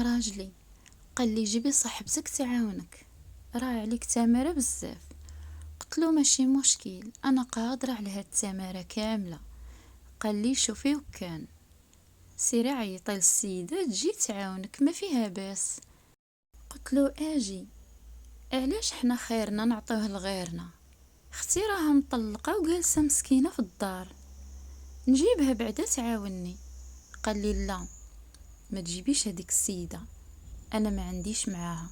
راجلي قال لي جيبي صاحبتك تعاونك، راه عليك تمارة بزاف. قلتلو ماشي مشكل، انا قادرة على هاد التمارة كاملة. قال لي شوفي وكان سيري عيطي للسيدة تجي تعاونك، ما فيها باس. قلتلو اجي، علاش حنا خيرنا نعطوه لغيرنا؟ اختي راها مطلقة وجالسة مسكينة في الدار، نجيبها بعدا تعاوني. قال لي لا، ما تجيبيش هذيك السيدة، انا ما عنديش معاها.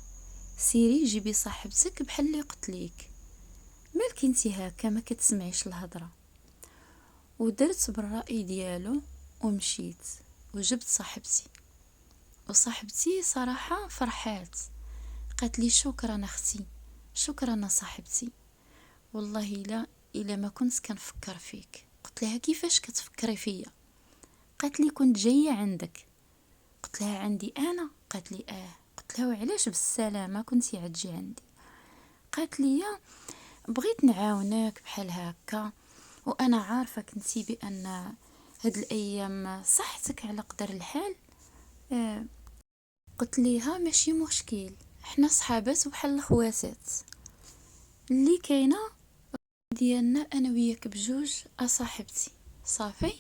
سيري جيبي صاحبتك بحال اللي قلت ليك. مالك انتي هكا ما كتسمعيش الهضره؟ ودرت بالرأي ديالو ومشيت وجبت صاحبتي. وصاحبتي صراحة فرحات، قالت لي شكرا اختي، شكرا صاحبتي. والله الا ما كنت كنفكر فيك. قلت لها كيفاش كتفكري فيا؟ قالت لي كنت جايه عندك. قلت لها عندي انا؟ قالت لي قلت لها وعلاش بالسلامه كنتي عتجي عندي؟ قالت لي بغيت نعاونك بحال هكا، وانا عارفه كنتي بان هاد الايام صحتك على قدر الحال. آه قلت ليها ماشي مشكل، احنا صحابات وبحال الخواتات اللي كاينه ديالنا انا وياك بجوج صاحبتي. صافي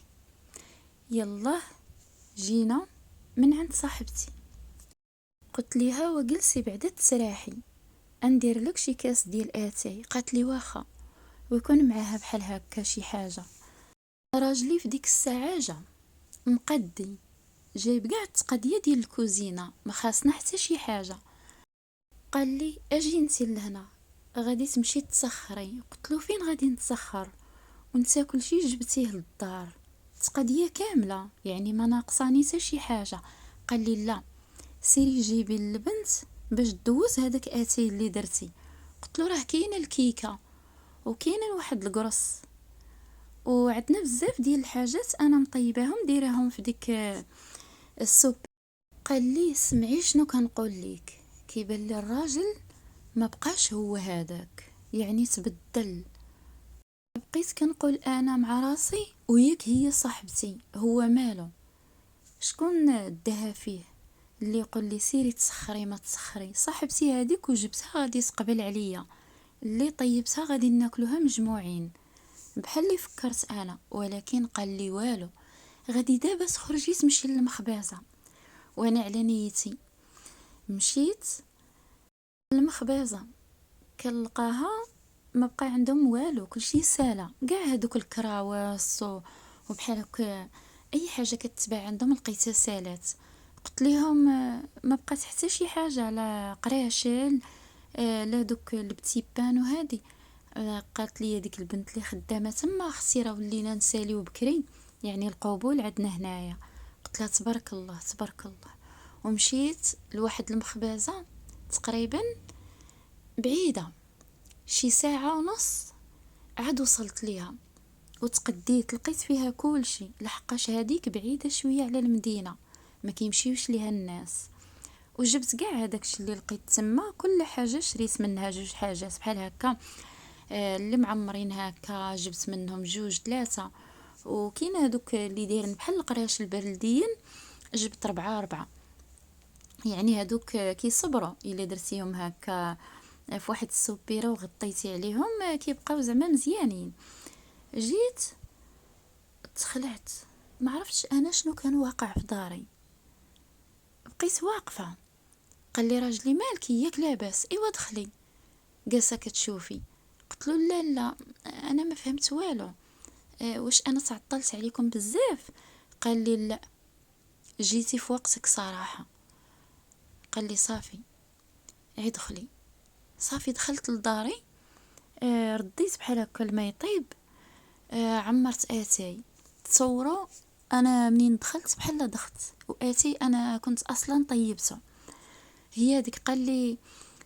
يلا جينا من عند صاحبتي. قلت ليها وجلسي بعدا تسراحي، اندير لك شي كاس ديال اتاي. قالت لي واخا، ويكون معاها بحال هكا شي حاجه. راجلي في ديك الساعه جا مقدي، جايب كاع التقديه ديال الكوزينه، ما خاصنا حتى شي حاجه. قال لي اجي انتي لهنا، غادي تمشي تسخري. قلت له فين غادي نتسخر وانت كلشي جبتيه للدار، التقديه كامله يعني ما ناقصاني حتى شي حاجه. قال لي لا، سيري جيبي البنت باش دوز هذاك اتاي اللي درتي. قلت له راه كاينه الكيكه وكاينه واحد القرص وعندنا بزاف ديال الحاجات انا مطيباهم دايراهم في ديك السوب. قال لي سمعي شنو كنقول ليك، كيبان لي الراجل ما بقاش هو هذاك، يعني تبدل. بقيت كنقول انا مع راسي وياك هي صاحبتي، هو مالو؟ شكون داها فيه اللي يقول لي سيري تسخري ما تسخري؟ صاحبتي هذيك وجبتها غادي تقبل عليا، اللي طيبتها غادي ناكلوها مجموعين بحال اللي فكرت انا. ولكن قال لي والو، غادي دابا تخرجي تمشي للمخبازه. وانا على نيتي مشيت للمخبازه، كنلقاها ما بقى عندهم والو، كلشي سالا، كاع هذوك الكراواس وبحال هكا اي حاجه كتباع عندهم لقيتها سالات. قلت لهم ما بقات حتى شي حاجه، لا قراشل لا دوك البتي بان وهذه. قالت لي ديك البنت اللي خدامه تما اختي راه ولينا نساليو بكري، يعني القبول عندنا هنايا. قلت لها تبارك الله تبارك الله. ومشيت لواحد المخبزه تقريبا بعيده شي ساعه ونص، عاد وصلت ليها وتقديت لقيت فيها كل شيء، لحقاش هذيك بعيده شويه على المدينه ما كيمشيوش ليها الناس. وجبت كاع هذاك الشيء اللي لقيت تما، كل حاجه شريت منها جوج حاجات بحال هكا اللي معمرين هكا، جبت منهم جوج ثلاثه. وكاين هذوك اللي دايرين بحال القراش البلديين، جبت ربعه. يعني هذوك كيصبروا الا درتيهم هكا في واحد السوبيره وغطيتي عليهم كيبقاو زعما مزيانين. جيت تخلعت، ما عرفتش انا شنو كان واقع في داري. بقيت واقفه. قال لي راجلي مالك ياك لاباس؟ ايوا دخلي. جالسه كتشوفي؟ قلت له لا لا انا ما فهمت والو. واش انا تعطلت عليكم بزاف؟ قال لي لا، جيتي في وقتك صراحه. قال لي صافي عيد دخلي. صافي دخلت لداري، رديت بحال هكا الماء يطيب، عمرت اتاي. تصوروا انا منين دخلت بحال دخت واتي انا كنت اصلا طيبته. هي هذيك قال لي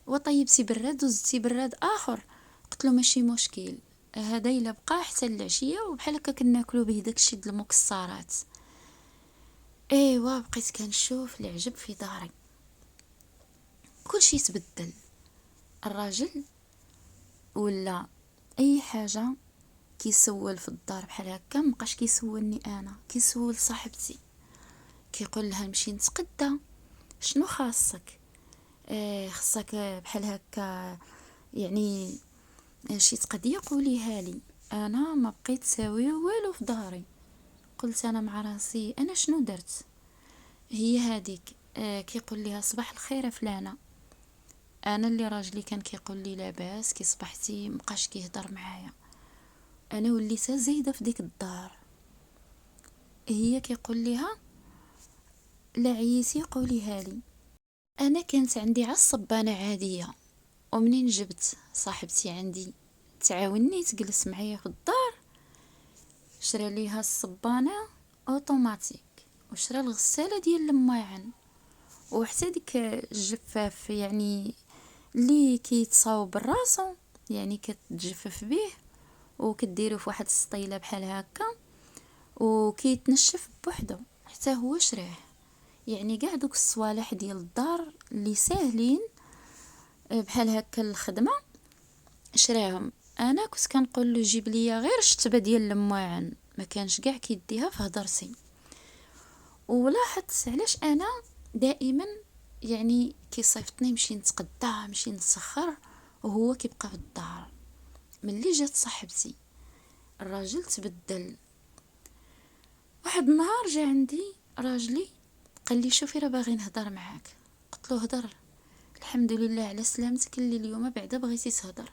وطيبتي براد وزدتي براد اخر؟ قلت له ماشي مشكل، هذا الا بقى حتى العشيه وبحال هكا كناكلو به داكشي د المكسرات. ايوا بقيت كنشوف العجب في داري، كلشي تبدل. الراجل ولا اي حاجه كيسول في الدار بحال هكا، مبقاش كيسولني انا، كيسول صاحبتي. كيقول لها نمشي نتقدى، شنو خاصك؟ خصك بحال هكا، يعني شي تقضيه قوليها لي. انا ما بقيت ساويه والو في داري. قلت انا مع راسي انا شنو درت؟ هي هذيك كيقول ليها صباح الخير فلانه. انا اللي راجلي كان كيقول لي لاباس كي صبحتي، مبقاش كيهضر معايا. انا وليت زايده في ديك الدار. هي كيقول ليها لا عييتي قوليها لي. انا كانت عندي عالصبانه عاديه، ومنين جبت صاحبتي عندي تعاوني تجلس معايا في الدار، شرى ليها الصبانه اوتوماتيك، وشرى الغساله ديال الماعن، وحتى ديك الجفاف يعني اللي كيتصاوب براسو، يعني كتجفف به وكديرو في واحد السطيله بحال هكا وكيتنشف بوحدو، حتى هو شراه. يعني كاع دوك الصوالح ديال الدار اللي ساهلين بحال هكا الخدمه شراهم. انا كنت كنقول له جيب ليا غير الشتبه ديال الماعن، ما كانش كاع كيديها في هضرتي. ولاحظت علاش انا دائما يعني كيصيفطني نمشي نتقدى نمشي نتسخر وهو كيبقى في الدار. ملي جات صاحبتي الراجل تبدل. واحد النهار جا عندي راجلي قال لي شوفي راه باغي نهضر معاك. قلت له هضر. الحمد لله على سلامتك اللي اليوم بعدا بغيتي تهضر.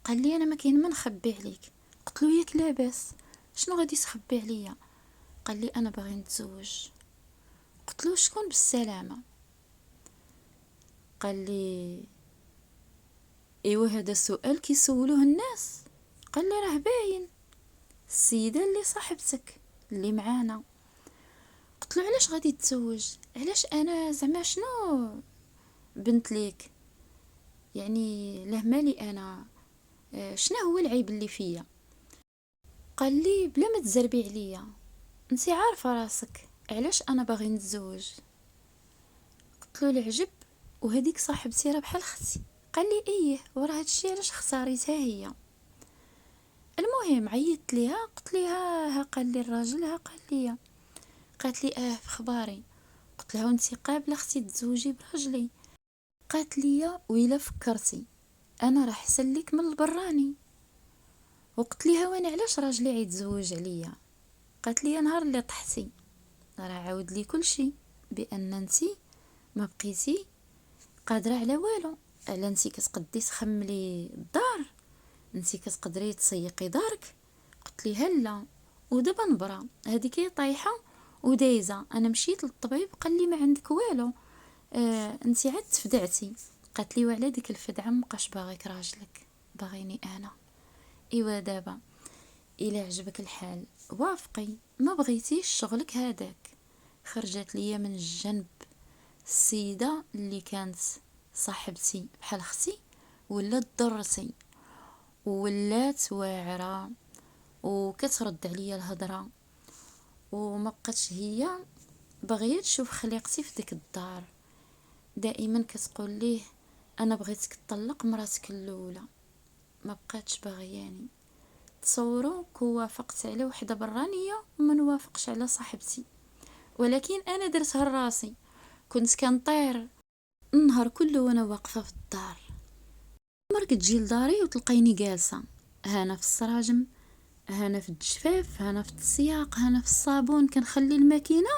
قال لي انا ما كاين ما نخبي عليك. قلت له ياك لاباس، شنو غادي تخبي عليا؟ قال لي انا باغي نتزوج. قلت له شكون بالسلامه؟ قال لي ايوا هذا سؤال كيسولوه الناس. قال لي راه باين السيده اللي صاحبتك اللي معانا. قلت له علاش غادي تتزوج؟ علاش انا زعما شنو بنت ليك؟ يعني له مالي انا؟ شنو هو العيب اللي فيا؟ قال لي بلا ما تزربي عليا، انتي عارفه راسك علاش انا باغي نتزوج. قلت له العجب، وهذيك صاحبتي راه بحال اختي. قال لي ايه وراه هادشي علاش اختاريتها هي. المهم عيطت ليها قلت ليها ها قال لي الراجل ها قال لي. قالت لي في خباري. قلت لها وانتي قابله اختي تزوجي براجلي؟ قالت لي ويلا فكرتي انا راه احسن لك من البراني. وقلت ليها وانا علاش راجلي عيتزوج عليا؟ قالت لي نهار اللي طحتي راه عاود لي كل شيء، بان انتي ما بقيتي قادره على والو. على انتي كتقدي تخملي الدار، انتي كتقدري تسيقي دارك. قلت لي هلا ودابا نبرا هذيك طايحه ودايزه. انا مشيت للطبيب قال لي ما عندك والو، انتي عاد تفدعتي. قالت لي وعلى ديك الفدعه مابقاش باغيك راجلك، باغيني انا. ايوا دابا الى عجبك الحال وافقي، ما بغيتيش شغلك هذاك. خرجت ليا من الجنب السيده اللي كانت صاحبتي بحال اختي، ولات ضرتي ولات واعره وكترد عليا الهضره، وما بقاتش هي باغيه تشوف خليقتي في ديك الدار. دائما كتقول ليه انا بغيتك تطلق مراتك الاولى، ما بقاتش باغياني. تصوروا كوافقت على وحده برانيه وما نوافقش على صاحبتي، ولكن انا درتها لراسي. كنت كنطير النهار كله وانا واقفه في الدار. مرك تجي لداري وتلقيني جالسه هنا في السراجم، هنا في الجفاف، هنا في السياق، هنا في الصابون، كنخلي الماكينه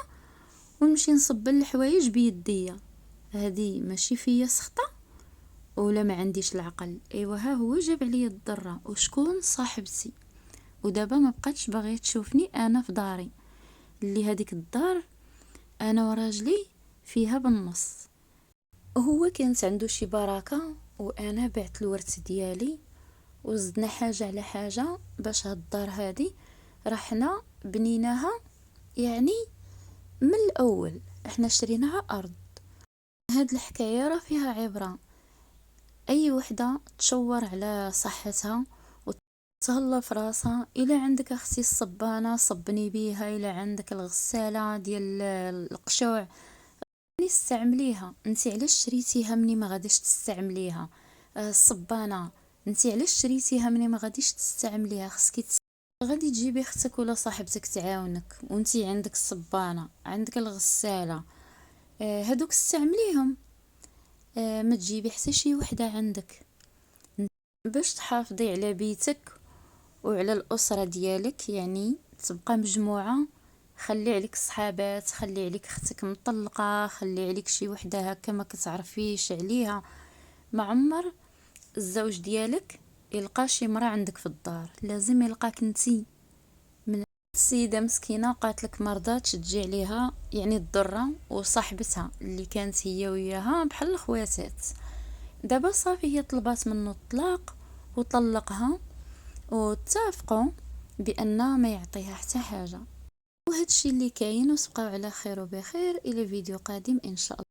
ونمشي نصب الحوايج بيديا. هذه ماشي فيا سخطه ولا ما عنديش العقل؟ ايوا ها هو جاب عليا الضره وشكون صاحبتي. ودابا ما بقاتش باغيه تشوفني انا في داري، اللي هذيك الدار انا وراجلي فيها بالنص. هو كانت عنده شي بركه وانا بعت الورث ديالي، وزدنا حاجه على حاجه باش هاد الدار هادي رحنا بنيناها. يعني من الاول احنا شريناها ارض. هاد الحكايه راه فيها عبره. اي وحده تشور على صحتها وتهلا في راسها. الا عندك اختي الصبانه صبني بيها، الا عندك الغساله ديال القشوع يعني استعمليها. انت علاش شريتيها مني ما غاديش تستعمليها؟ الصبانه انت علاش شريتيها مني ما غاديش تستعمليها؟ خصك غادي تجيبي اختك ولا صاحبتك تعاونك، وانتي عندك الصبانه عندك الغساله. هادوك استعمليهم. ما تجيبي حتى شي وحده عندك باش تحافظي على بيتك وعلى الأسرة ديالك، يعني تبقى مجموعة. خلي عليك صحابات، خلي عليك اختك مطلقة، خلي عليك شي وحدة هكا ما كتعرفيش عليها. ما عمر الزوج ديالك يلقى شي مرة عندك في الدار، لازم يلقاك انتي. من السيدة مسكينة قالت مرضاتش تجي عليها يعني الضرة، وصاحبتها اللي كانت هي وياها بحال الخواتات. دابا صافي هي طلبات منه الطلاق وطلقها، واتفقوا بأنه ما يعطيها حتى حاجة. وهذا الشيء اللي كاين، وتبقاو على خير وبخير. الى فيديو قادم ان شاء الله.